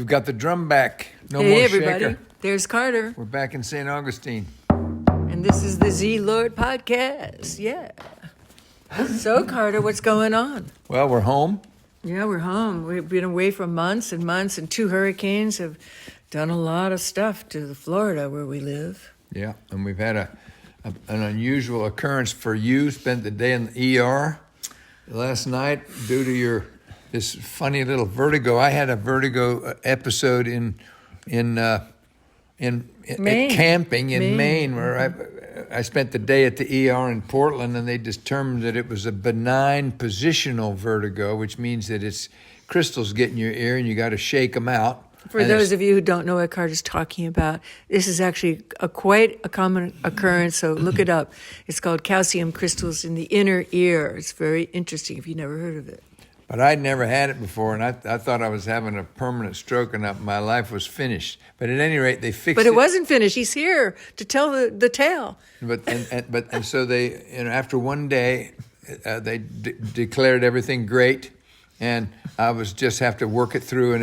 We've got the drum back. No Hey more everybody, shaker. there's Carter, We're back in St. Augustine. and this is the ZLORD podcast. Yeah. So Carter, what's going on? Well, we're home. Yeah, we're home. We've been away for months and months, and 2 hurricanes have done a lot of stuff to Florida where we live. Yeah, and we've had an unusual occurrence for you. Spent the day in the ER last night due to this funny little vertigo. I had a vertigo episode in Maine. camping in Maine, where I spent the day at the ER in Portland, and they determined that it was a benign positional vertigo, which means that it's crystals get in your ear and you got to shake them out. For those of you who don't know what Carter's talking about, this is actually quite a common occurrence, so look it up. It's called calcium crystals in the inner ear. It's very interesting if you've never heard of it. But I'd never had it before, and I thought I was having a permanent stroke and my life was finished. But at any rate, they fixed it. But it wasn't finished. He's here to tell the tale. But so they, after one day, they declared everything great, and I was just have to work it through, and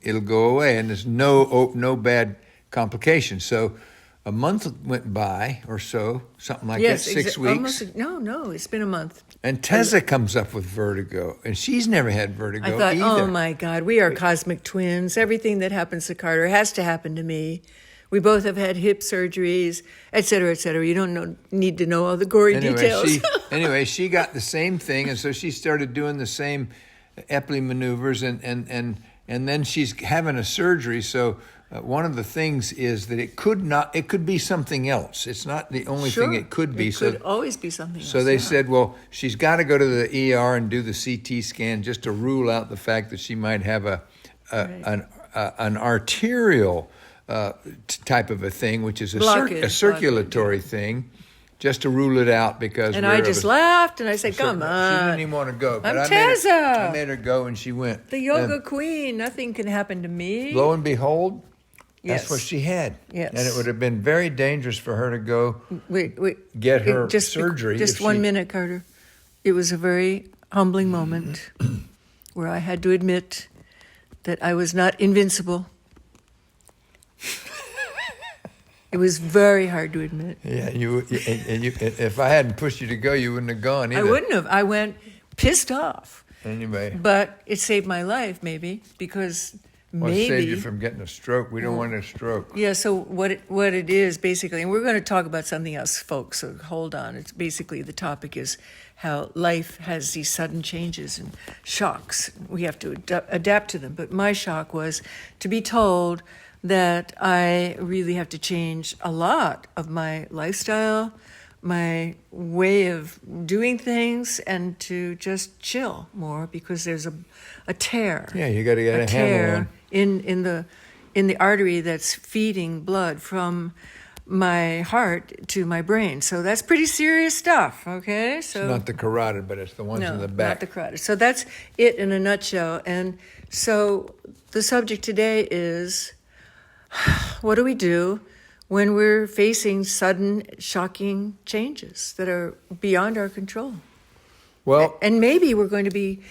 it'll go away, and there's no bad complications. So a month went by or so, something like that, 6 weeks. No, it's been a month. And teZa comes up with vertigo, and she's never had vertigo I thought, either. oh my God, we are cosmic twins. Everything that happens to Carter has to happen to me. We both have had hip surgeries, et cetera, et cetera. You don't need to know all the gory details. She got the same thing, and so she started doing the same Epley maneuvers, and then she's having a surgery. So one of the things is that it could be something else. It's not the only thing it could be. It could always be something else. So they said, well, she's got to go to the ER and do the CT scan just to rule out the fact that she might have an arterial type of a thing, which is a circulatory thing, just to rule it out because. And I just laughed and I said, "Come on!" She didn't even want to go. But I'm teZa. I made her go, and she went. The yoga queen. Nothing can happen to me. Lo and behold, that's Yes. what she had. Yes. And it would have been very dangerous for her to go get her surgery. Just 1 minute, Carter. It was a very humbling moment where I had to admit that I was not invincible. It was very hard to admit. Yeah, if I hadn't pushed you to go, you wouldn't have gone either. I wouldn't have. I went pissed off. Anyway. But it saved my life, maybe, because Well, it saved you from getting a stroke. We don't want a stroke. Yeah, so what it is, basically, and we're going to talk about something else, folks, so hold on. It's basically, the topic is how life has these sudden changes and shocks. We have to adapt to them. But my shock was to be told that I really have to change a lot of my lifestyle, my way of doing things, and to just chill more because there's a tear. Yeah, you got to get a handle on. in the artery that's feeding blood from my heart to my brain. So that's pretty serious stuff, okay? So it's not the carotid, but it's the ones in the back. Not the carotid. So that's it in a nutshell. And so the subject today is, what do we do when we're facing sudden, shocking changes that are beyond our control? Well, and maybe we're going to be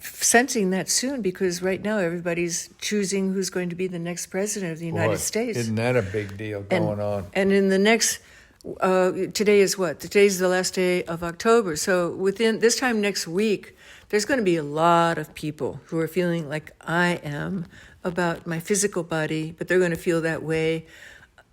sensing that soon, because right now everybody's choosing who's going to be the next president of the United States. Isn't that a big deal going on? And in the next, today is what? Today's the last day of October. So within this time next week, there's going to be a lot of people who are feeling like I am about my physical body, but they're going to feel that way.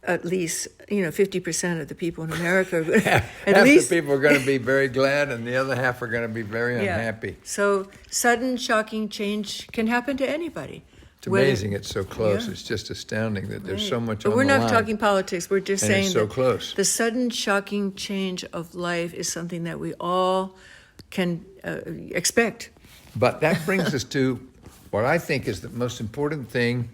At least, 50% of the people in America are going to, half the people are going to be very glad, and the other half are going to be very unhappy. So sudden, shocking change can happen to anybody. It's amazing it's so close. Yeah. It's just astounding that there's so much on the line. But we're not talking politics. We're just saying it's so close. The sudden, shocking change of life is something that we all can expect. But that brings us to what I think is the most important thing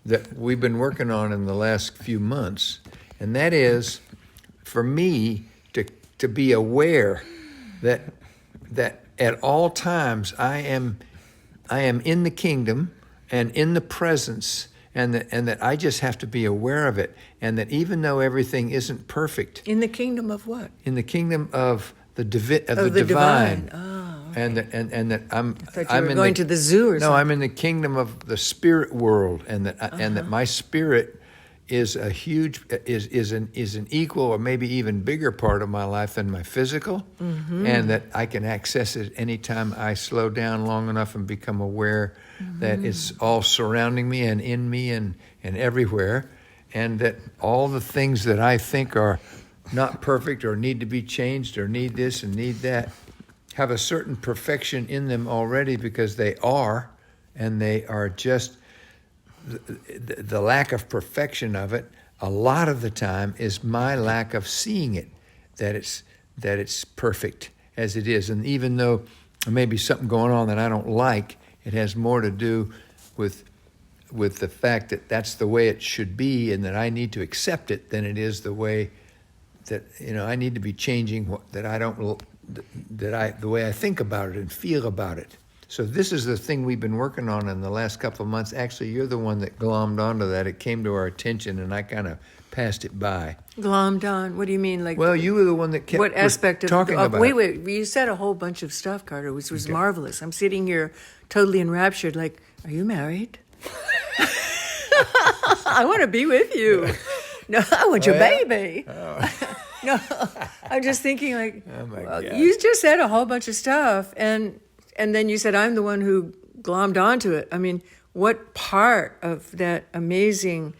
that we've been working on in the last few months, and that is for me to be aware that at all times I am in the kingdom and in the presence, and that I just have to be aware of it, and that even though everything isn't perfect, in the kingdom of what? In the kingdom of the divine. Oh, and that I'm. I thought you I'm were in going to the zoo or No, something. I'm in the kingdom of the spirit world, and that my spirit is a huge is an equal or maybe even bigger part of my life than my physical, and that I can access it anytime I slow down long enough and become aware that it's all surrounding me and in me and everywhere, and that all the things that I think are not perfect or need to be changed or need this and need that have a certain perfection in them already because they are, and they are just the lack of perfection of it a lot of the time is my lack of seeing it, that it's perfect as it is. And even though there may be something going on that I don't like, it has more to do with the fact that that's the way it should be and that I need to accept it than it is the way that, I need to be changing the way I think about it and feel about it. So this is the thing we've been working on in the last couple of months. Actually, you're the one that glommed onto that. It came to our attention, and I kind of passed it by. Glommed on? What do you mean? Like, Well, you were the one that kept what aspect of talking about wait, it. wait. You said a whole bunch of stuff, Carter, which was marvelous. I'm sitting here totally enraptured. Like, are you married? I want to be with you. No, I want your baby. No, I'm just thinking like, Oh, my well, God. you just said a whole bunch of stuff, and then you said I'm the one who glommed onto it. I mean, what part of that amazing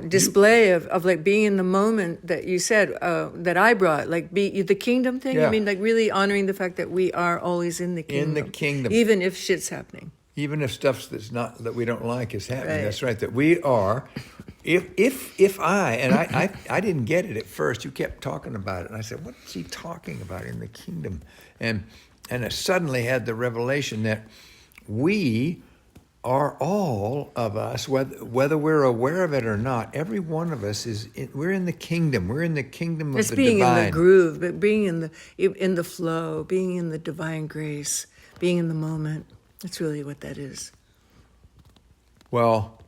display of like being in the moment that you said that I brought, like the kingdom thing? Yeah. I mean, like really honoring the fact that we are always in the kingdom. In the kingdom. Even if shit's happening. Even if stuff that we don't like is happening. Right. That's right. That we are. If I didn't get it at first. You kept talking about it, and I said, "What is he talking about in the kingdom?" And I suddenly had the revelation that we are all of us, whether we're aware of it or not. Every one of us we're in the kingdom. We're in the kingdom of It's the being divine. in the groove, but being in the flow, being in the divine grace, being in the moment. That's really what that is. Well,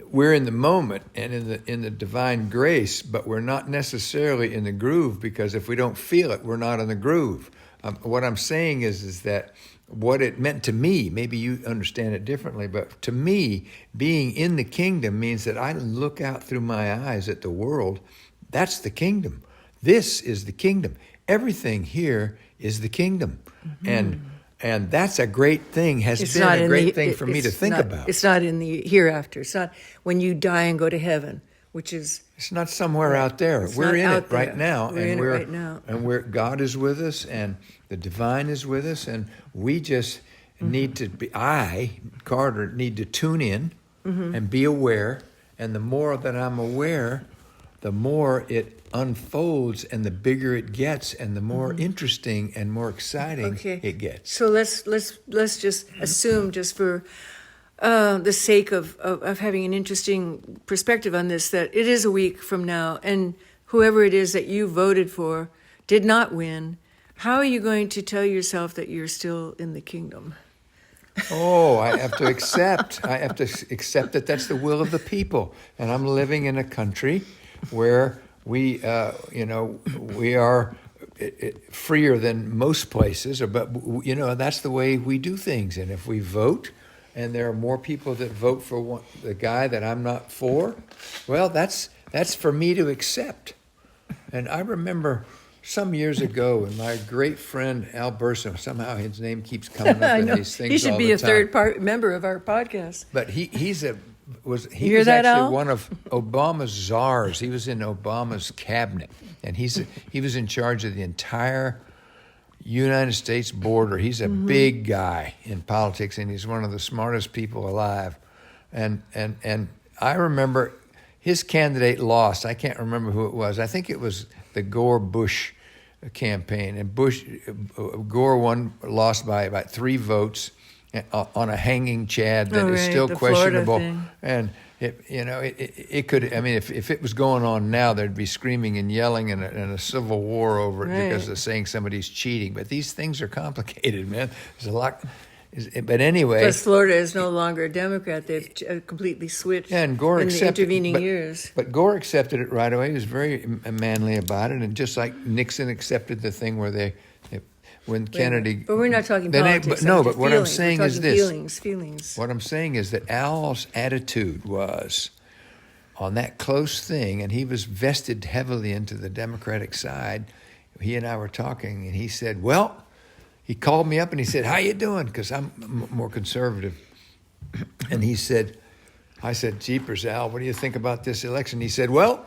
we're in the moment and in the divine grace, but we're not necessarily in the groove, because if we don't feel it, we're not in the groove. What I'm saying is that what it meant to me, maybe you understand it differently, but to me, being in the kingdom means that I look out through my eyes at the world. That's the kingdom. This is the kingdom. Everything here is the kingdom. And that's a great thing, has It's been not a in great the- thing it- for me to it's think not- about. It's not in the hereafter. It's not when you die and go to heaven, which is It's not somewhere out there. It's We're not in out it right there. now. We're in it right now. And God is with us, and the divine is with us, and we just need to be, Carter, need to tune in and be aware. And the more that I'm aware, the more it unfolds and the bigger it gets and the more interesting and more exciting it gets. So let's just assume, just for the sake of having an interesting perspective on this, that it is a week from now, and whoever it is that you voted for did not win. How are you going to tell yourself that you're still in the kingdom? Oh, I have to accept. That that's the will of the people, and I'm living in a country where we are freer than most places. But that's the way we do things. And if we vote, and there are more people that vote for the guy that I'm not for, well, that's for me to accept. And I remember some years ago, when my great friend Al Burson, somehow his name keeps coming up in these things. He should all be the a time. third member of our podcast. But he was hear that, actually Al? one of Obama's czars. He was in Obama's cabinet, and he was in charge of the entire United States border. He's a big guy in politics, and he's one of the smartest people alive. And I remember his candidate lost. I can't remember who it was. I think it was the Gore-Bush campaign, and Gore lost by about 3 votes on a hanging chad that is still the Florida questionable. thing. And it could. I mean, if it was going on now, there'd be screaming and yelling and a civil war over it because they're saying somebody's cheating. But these things are complicated, man. There's a lot. But anyway, Plus, Florida is no longer a Democrat. They've completely switched and Gore in the accepted, intervening but, years. But Gore accepted it right away. He was very manly about it, and just like Nixon accepted the thing where when Kennedy. But we're not talking then politics. but what I'm saying is this. Feelings. What I'm saying is that Al's attitude was on that close thing, and he was vested heavily into the Democratic side. He and I were talking, and he said, well, he called me up and he said, how you doing? Because I'm more conservative. And he said, I said, jeepers, Al, what do you think about this election? He said, well,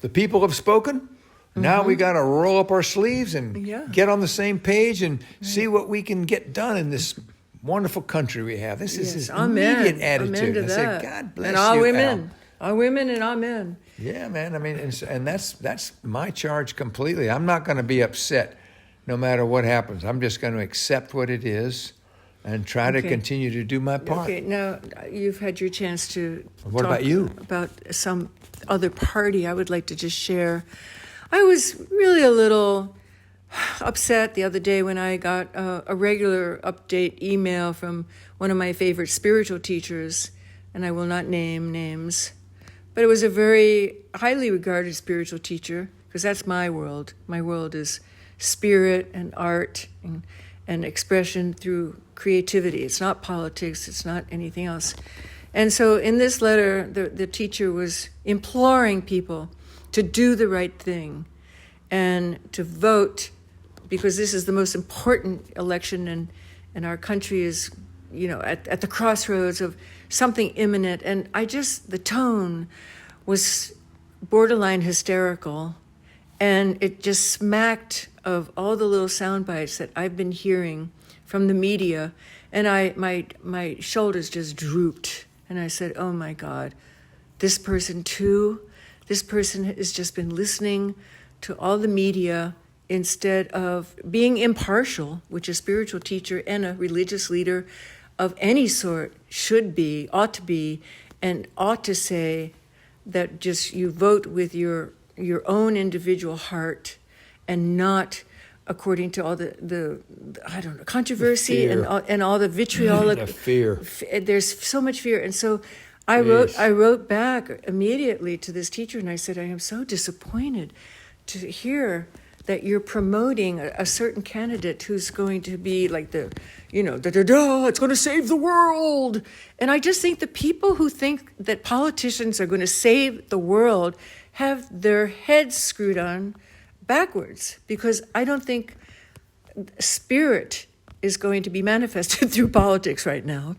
the people have spoken. Now we got to roll up our sleeves and get on the same page and see what we can get done in this wonderful country we have. This is his immediate attitude. Amen to I said, God bless and all you, women. Al. Our women and our men. Yeah, man. I mean, and that's my charge completely. I'm not going to be upset no matter what happens. I'm just going to accept what it is and try to continue to do my part. Okay, now you've had your chance to What talk about you? About some other party. I would like to just share. I was really a little upset the other day when I got a regular update email from one of my favorite spiritual teachers, and I will not name names, but it was a very highly regarded spiritual teacher, because that's my world. My world is spirit and art and expression through creativity. It's not politics. It's not anything else. And so in this letter, the teacher was imploring people to do the right thing and to vote, because this is the most important election, and our country is, at the crossroads of something imminent. And the tone was borderline hysterical, and it just smacked of all the little sound bites that I've been hearing from the media, and my shoulders just drooped, and I said, oh my God, this person has just been listening to all the media instead of being impartial, which a spiritual teacher and a religious leader of any sort ought to be, and ought to say that just you vote with your own individual heart and not according to all the controversy and all the vitriolic the fear. There's so much fear, and so I wrote back immediately to this teacher, and I said, I am so disappointed to hear that you're promoting a certain candidate who's going to be like it's going to save the world. And I just think the people who think that politicians are going to save the world have their heads screwed on backwards, because I don't think spirit is going to be manifested through politics right now.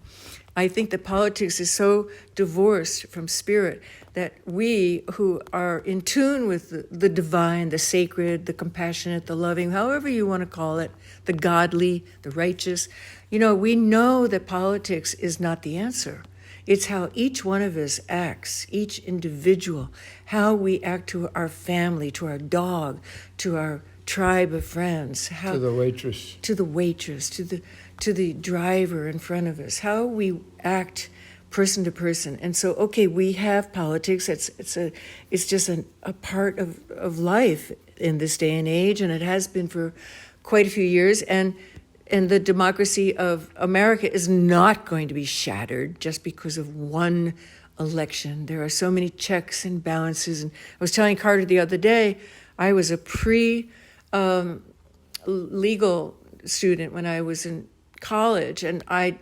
I think that politics is so divorced from spirit that we who are in tune with the divine, the sacred, the compassionate, the loving, however you want to call it, the godly, the righteous, we know that politics is not the answer. It's how each one of us acts, each individual, how we act to our family, to our dog, to our tribe of friends, to the waitress, to the driver in front of us, how we act person to person. And so, we have politics. It's just a part of life in this day and age, and it has been for quite a few years. And the democracy of America is not going to be shattered just because of one election. There are so many checks and balances. And I was telling Carter the other day, I was a legal student when I was in college, and and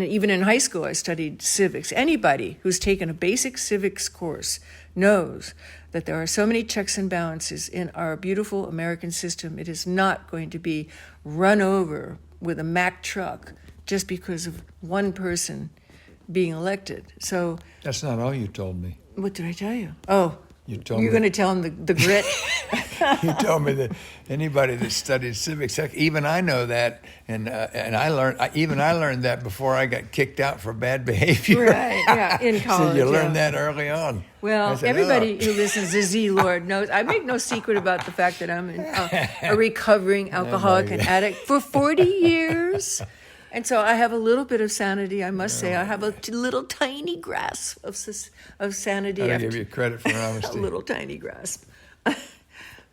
even in high school I studied civics. Anybody who's taken a basic civics course knows that there are so many checks and balances in our beautiful American system. It is not going to be run over with a Mack truck just because of one person being elected. So that's not all you told me. What did I tell you? Oh, you told me. You're going to tell him the grit? You told me that anybody that studied civics, heck, even I know that, and I learned that before I got kicked out for bad behavior. Right, yeah, in college. So you learned that early on. Well, everybody who listens to ZLORD knows I make no secret about the fact that I'm a recovering alcoholic and addict for 40 years. And so I have a little bit of sanity, I must say. I have a little tiny grasp of sanity. I give you credit for honesty. A little tiny grasp.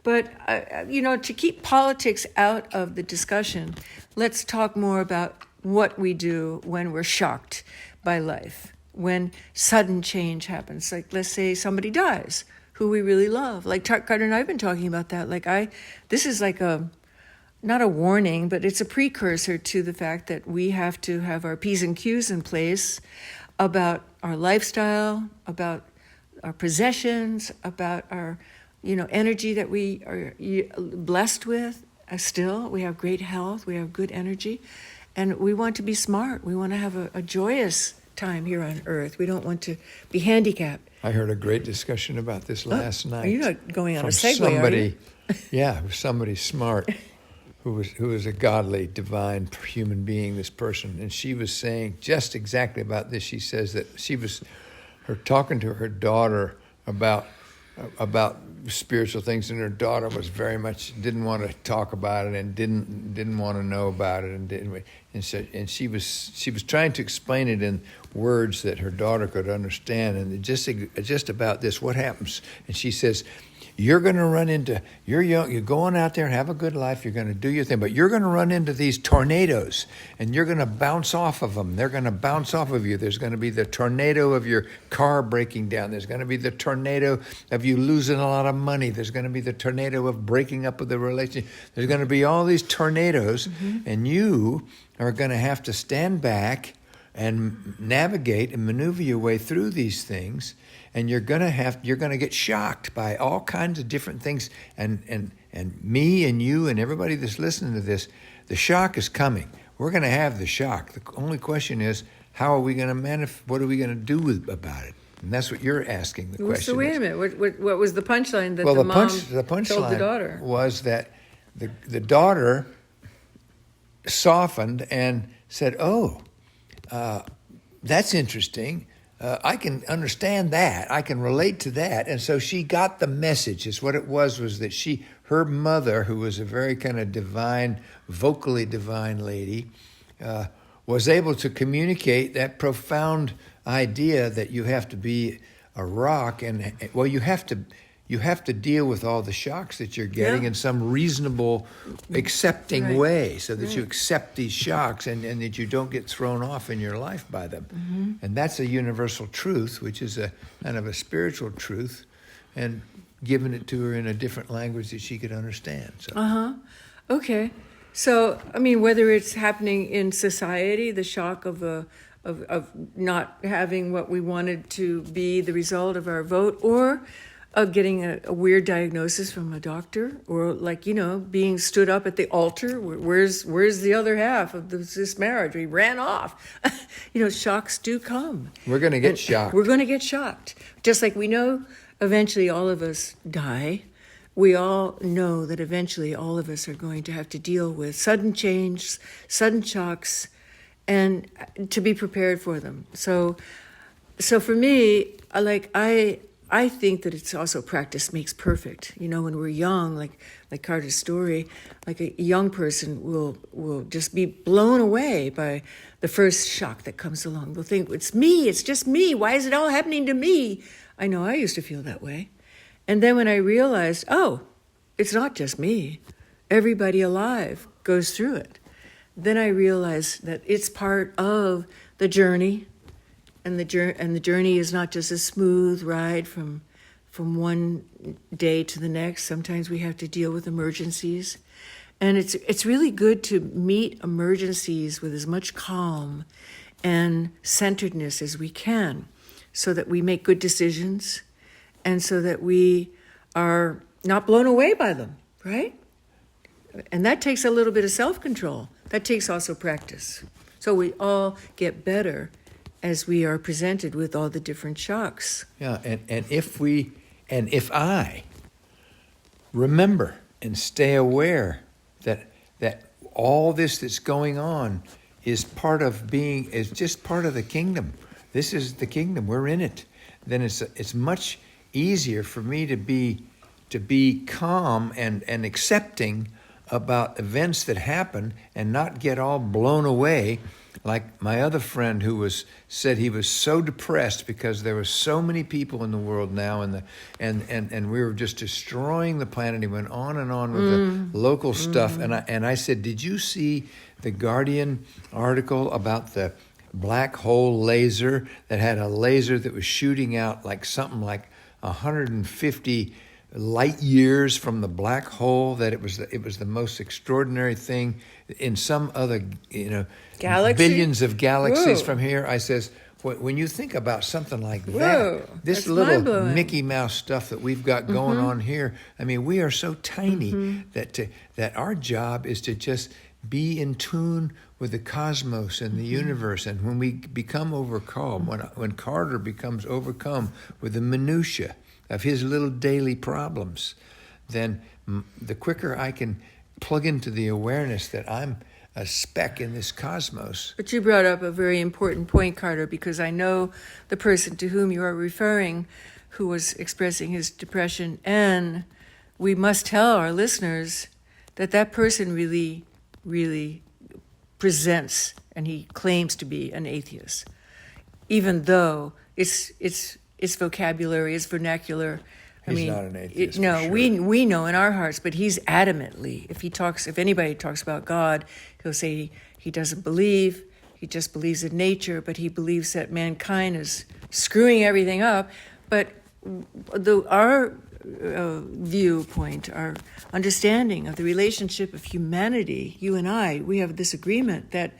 But, to keep politics out of the discussion, let's talk more about what we do when we're shocked by life, when sudden change happens. Like, let's say somebody dies who we really love. Like Carter and I have been talking about that. This is like a not a warning, but it's a precursor to the fact that we have to have our P's and Q's in place about our lifestyle, about our possessions, about our, energy that we are blessed with. Still, we have great health, we have good energy, and we want to be smart. We want to have a joyous time here on Earth. We don't want to be handicapped. I heard a great discussion about this last night. You're not going on from a segue, somebody, are you? Yeah, somebody smart who was a godly, divine human being, this person. And she was saying just exactly about this. She says that she was talking to her daughter about spiritual things, and her daughter was very much didn't want to talk about it and didn't want to know about it, and she was trying to explain it in words that her daughter could understand, and just about this, what happens. And she says, you're young, you're going out there and have a good life, you're going to do your thing, but you're going to run into these tornadoes, and you're going to bounce off of them. They're going to bounce off of you. There's going to be the tornado of your car breaking down. There's going to be the tornado of you losing a lot of money. There's going to be the tornado of breaking up with the relationship. There's going to be all these tornadoes, and you are going to have to stand back and navigate and maneuver your way through these things. And you're gonna get shocked by all kinds of different things, and me and you and everybody that's listening to this, the shock is coming. We're gonna have the shock. The only question is, how are we gonna what are we gonna do about it? And that's what you're asking. The question. So wait a minute. What was the punchline that the mom punchline told the daughter? Was that the daughter softened and said, "Oh, that's interesting. I can understand that. I can relate to that." And so she got the message. Is what it was that her mother, who was a very kind of divine, vocally divine lady, was able to communicate that profound idea that you have to be a rock, and you have to deal with all the shocks that you're getting in some reasonable, accepting way, so that you accept these shocks and that you don't get thrown off in your life by them. And that's a universal truth, which is a kind of a spiritual truth, and giving it to her in a different language that she could understand. So. Okay. So, I mean, whether it's happening in society, the shock of not having what we wanted to be the result of our vote, or of getting a weird diagnosis from a doctor, or being stood up at the altar. Where's the other half of this marriage? We ran off. Shocks do come. We're going to get shocked. We're going to get shocked. Just like we know eventually all of us die, we all know that eventually all of us are going to have to deal with sudden change, sudden shocks, and to be prepared for them. So for me, I think that it's also practice makes perfect. When we're young, like Carter's story, like a young person will just be blown away by the first shock that comes along. They'll think, it's me, it's just me. Why is it all happening to me? I know I used to feel that way. And then when I realized, oh, it's not just me. Everybody alive goes through it. Then I realized that it's part of the journey. And the journey is not just a smooth ride from one day to the next. Sometimes we have to deal with emergencies. And it's really good to meet emergencies with as much calm and centeredness as we can, so that we make good decisions and so that we are not blown away by them, right? And that takes a little bit of self-control. That takes also practice. So we all get better as we are presented with all the different shocks. Yeah, and if I remember and stay aware that all this that's going on is just part of the kingdom. This is the kingdom. We're in it. Then it's much easier for me to be calm and accepting about events that happen and not get all blown away. Like my other friend who said he was so depressed because there were so many people in the world now, and we were just destroying the planet. He went on and on with the local stuff, and I said, did you see the Guardian article about the black hole laser that had a laser that was shooting out like something like 150 light years from the black hole, that it was the most extraordinary thing in some other, Galaxy? billions of galaxies Whoa. from here. I says, when you think about something like Whoa, that, this that's little mind-blowing. Mickey Mouse stuff that we've got going on here, I mean, we are so tiny that our job is to just be in tune with the cosmos and the universe. And when we become overcome, when Carter becomes overcome with the minutia of his little daily problems, then the quicker I can plug into the awareness that I'm a speck in this cosmos. But you brought up a very important point, Carter, because I know the person to whom you are referring who was expressing his depression, and we must tell our listeners that that person really, really presents, and he claims to be an atheist, even though it's vocabulary, it's vernacular. He's not an atheist. No, for sure. we know in our hearts, but he's adamantly, if anybody talks about God, he'll say he doesn't believe, he just believes in nature, but he believes that mankind is screwing everything up. But our viewpoint, our understanding of the relationship of humanity, you and I, we have this agreement that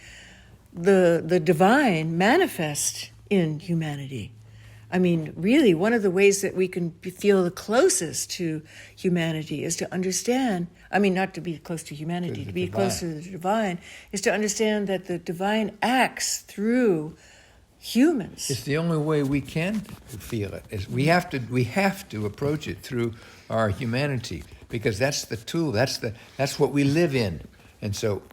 the divine manifests in humanity. I mean, really, one of the ways that we can feel the closest to humanity is to understand, not to be close to humanity, to be close to the divine, is to understand that the divine acts through humans. It's the only way we can feel it. We have to approach it through our humanity, because that's the tool. That's what we live in, and so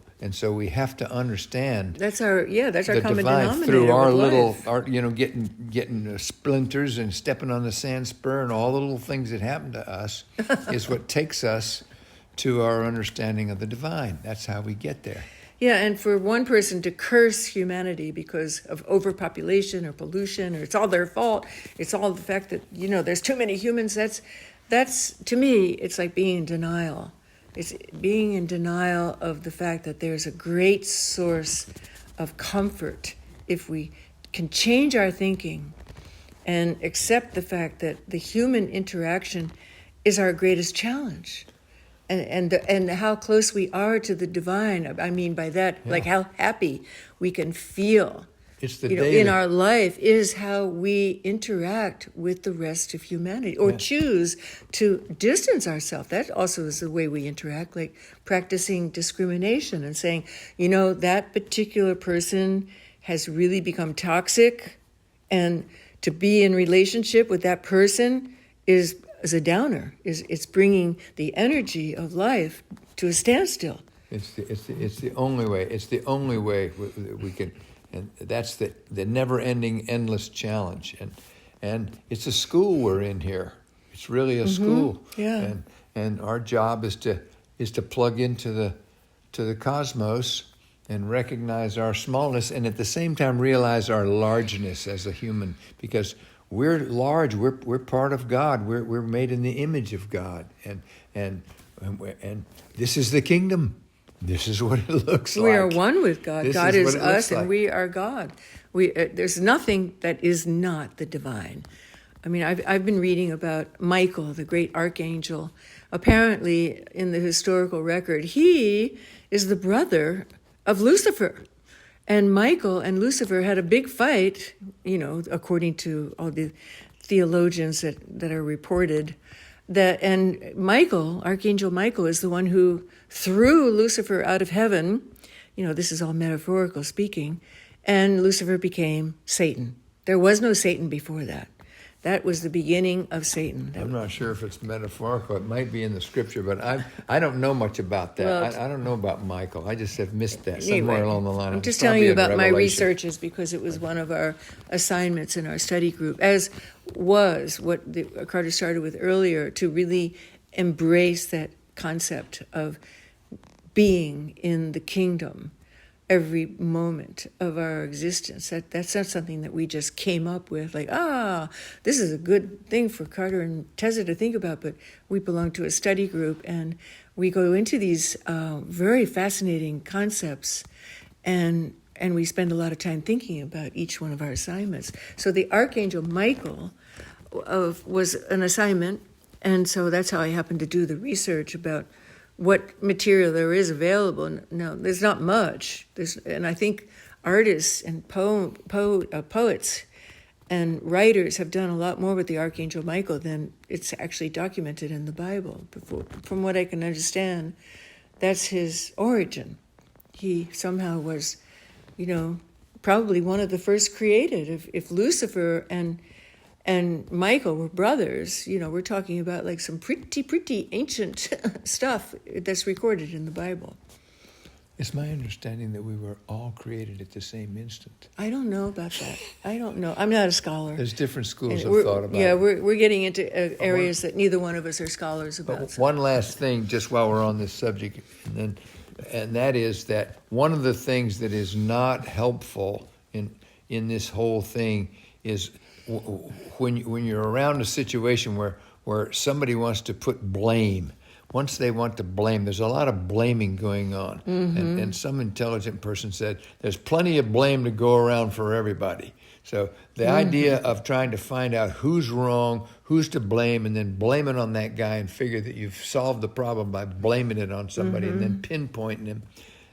we have to understand. That's our the common divine denominator through our with little, life. getting splinters and stepping on the sand spur and all the little things that happen to us is what takes us to our understanding of the divine. That's how we get there. Yeah, and for one person to curse humanity because of overpopulation or pollution, or it's all their fault, it's all the fact that, there's too many humans, that's to me, it's like being in denial. It's being in denial of the fact that there's a great source of comfort if we can change our thinking and accept the fact that the human interaction is our greatest challenge. And how close we are to the divine. I mean by that, like how happy we can feel. It's the daily. In our life is how we interact with the rest of humanity, or choose to distance ourselves. That also is the way we interact, like practicing discrimination and saying, that particular person has really become toxic, and to be in relationship with that person is a downer. It's bringing the energy of life to a standstill. It's the only way. It's the only way we can. And that's the never-ending, endless challenge. And it's a school we're in here. It's really a school. Yeah. And our job is to plug into the cosmos and recognize our smallness, and at the same time realize our largeness as a human, because we're large. We're part of God. We're made in the image of God, and this is the kingdom. This is what it looks like. We are one with God. This God is is what it looks us, like. and we are God. There's nothing that is not the divine. I mean, I've been reading about Michael, the great archangel. Apparently, in the historical record, he is the brother of Lucifer. And Michael and Lucifer had a big fight, according to all the theologians that are reported. And Michael, Archangel Michael, is the one who threw Lucifer out of heaven. This is all metaphorical speaking. And Lucifer became Satan. There was no Satan before that. That was the beginning of Satan. I'm not sure if it's metaphorical. It might be in the scripture, but I don't know much about that. Well, I don't know about Michael. I just have missed that somewhere along the line. I'm It's just telling probably you in about my Revelation. researches because it was one of our assignments in our study group, as was what Carter started with earlier, to really embrace that concept of being in the kingdom every moment of our existence. That's not something that we just came up with, like, this is a good thing for Carter and teZa to think about, but we belong to a study group, and we go into these very fascinating concepts, and we spend a lot of time thinking about each one of our assignments. So the Archangel Michael was an assignment And so that's how I happened to do the research about what material there is available. No, there's not much. And I think artists and poets and writers have done a lot more with the Archangel Michael than it's actually documented in the Bible. From what I can understand, that's his origin. He somehow was, probably one of the first created. If Lucifer and Michael were brothers, we're talking about like some pretty ancient stuff that's recorded in the Bible. It's my understanding that we were all created at the same instant. I don't know about that. I don't know. I'm not a scholar. There's different schools And of thought about yeah, it. we're getting into areas that neither one of us are scholars about. But one last thing, just while we're on this subject, and that is that one of the things that is not helpful in this whole thing is when you're around a situation where somebody wants to put blame. Once they want to blame, there's a lot of blaming going on. Mm-hmm. And some intelligent person said, there's plenty of blame to go around for everybody. So the idea of trying to find out who's wrong, who's to blame, and then blame it on that guy and figure that you've solved the problem by blaming it on somebody and then pinpointing him,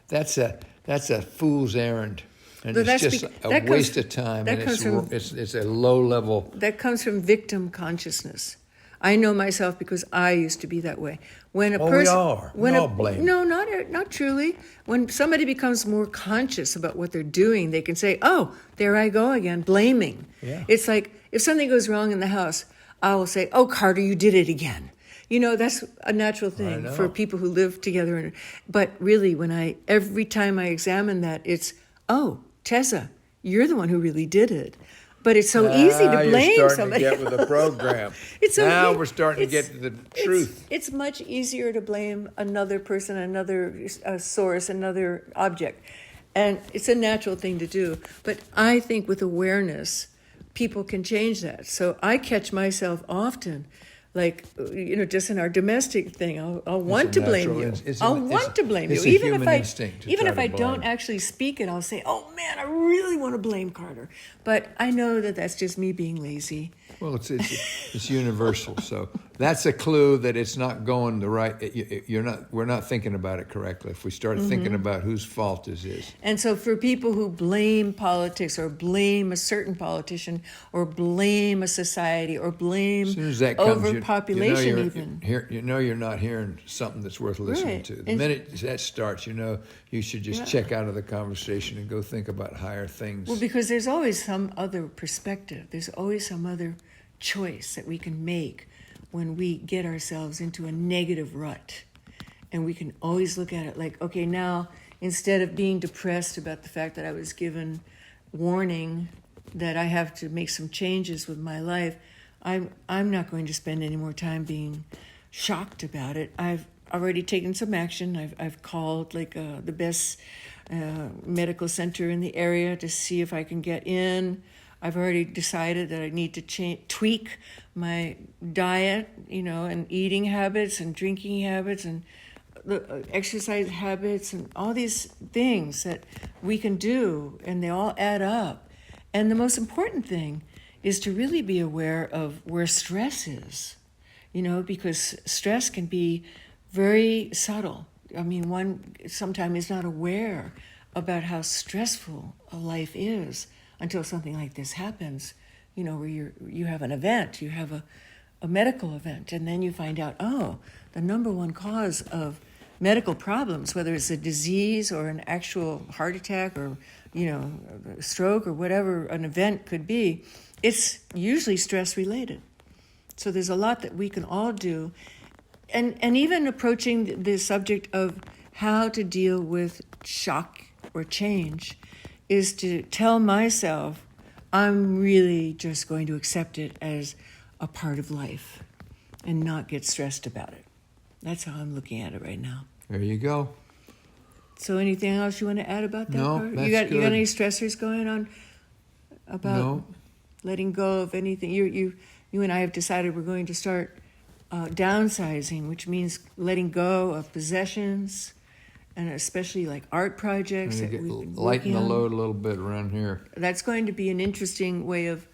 that's a fool's errand. And But it's just a waste of time. And it's a low level. That comes from victim consciousness. I know myself because I used to be that way. When a person, we all blame. No, not truly. When somebody becomes more conscious about what they're doing, they can say, "Oh, there I go again, blaming." Yeah. It's like if something goes wrong in the house, I will say, "Oh, Carter, you did it again." That's a natural thing for people who live together. But really, every time I examine that, it's, "Oh, teZa, you're the one who really did it." But it's so easy to blame you're starting somebody to get with the program. We're starting to get to the truth. It's much easier to blame another person, another source, another object. And it's a natural thing to do. But I think with awareness, people can change that. So I catch myself often, like, just in our domestic thing, I'll want to blame you. I'll want to blame you. Even if I don't actually speak it, I'll say, "Oh man, I really want to blame Carter." But I know that that's just me being lazy. Well, it's universal. So that's a clue that it's not going the right. We're not thinking about it correctly. If we start thinking about whose fault this is. And so for people who blame politics or blame a certain politician or blame a society or blame as soon as that comes, overpopulation, you're not hearing something that's worth listening to. The minute that starts, you should just check out of the conversation and go think about higher things. Well, because there's always some other perspective. There's always some other choice that we can make when we get ourselves into a negative rut. And we can always look at it like, okay, now instead of being depressed about the fact that I was given warning that I have to make some changes with my life, I'm not going to spend any more time being shocked about it. I've already taken some action. I've called the best medical center in the area to see if I can get in. I've already decided that I need to tweak my diet, and eating habits and drinking habits and the exercise habits and all these things that we can do, and they all add up. And the most important thing is to really be aware of where stress is, because stress can be very subtle. I mean, one sometimes is not aware about how stressful a life is until something like this happens, where you have an event, you have a medical event, and then you find out, the number one cause of medical problems, whether it's a disease or an actual heart attack or, a stroke or whatever an event could be, it's usually stress related. So there's a lot that we can all do. And even approaching the subject of how to deal with shock or change is to tell myself, I'm really just going to accept it as a part of life and not get stressed about it. That's how I'm looking at it right now. There you go. So anything else you want to add about that? No, part? that's You got good. any stressors going on about letting go of anything? You and I have decided we're going to start downsizing, which means letting go of possessions, and especially like art projects that we've been lighten working the on. load a little bit around here. That's going to be an interesting way of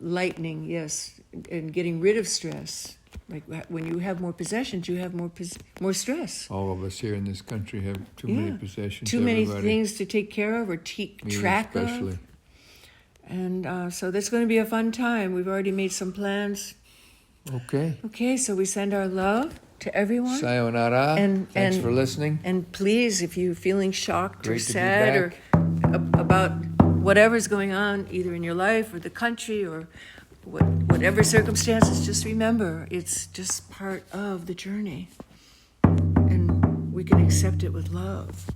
lightening, yes, and getting rid of stress. Like when you have more possessions, you have more stress. All of us here in this country have too many possessions. Too many everybody. things to take care of or keep Me track especially. of. And so that's going to be a fun time. We've already made some plans. Okay. Okay, so we send our love to everyone. Sayonara. Thanks for listening. And please, if you're feeling shocked Great or to be sad or about whatever's going on, either in your life or the country or whatever circumstances, just remember it's just part of the journey. And we can accept it with love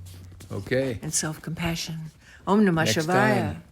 Okay. and self-compassion. Om Namah Next Shivaya. time.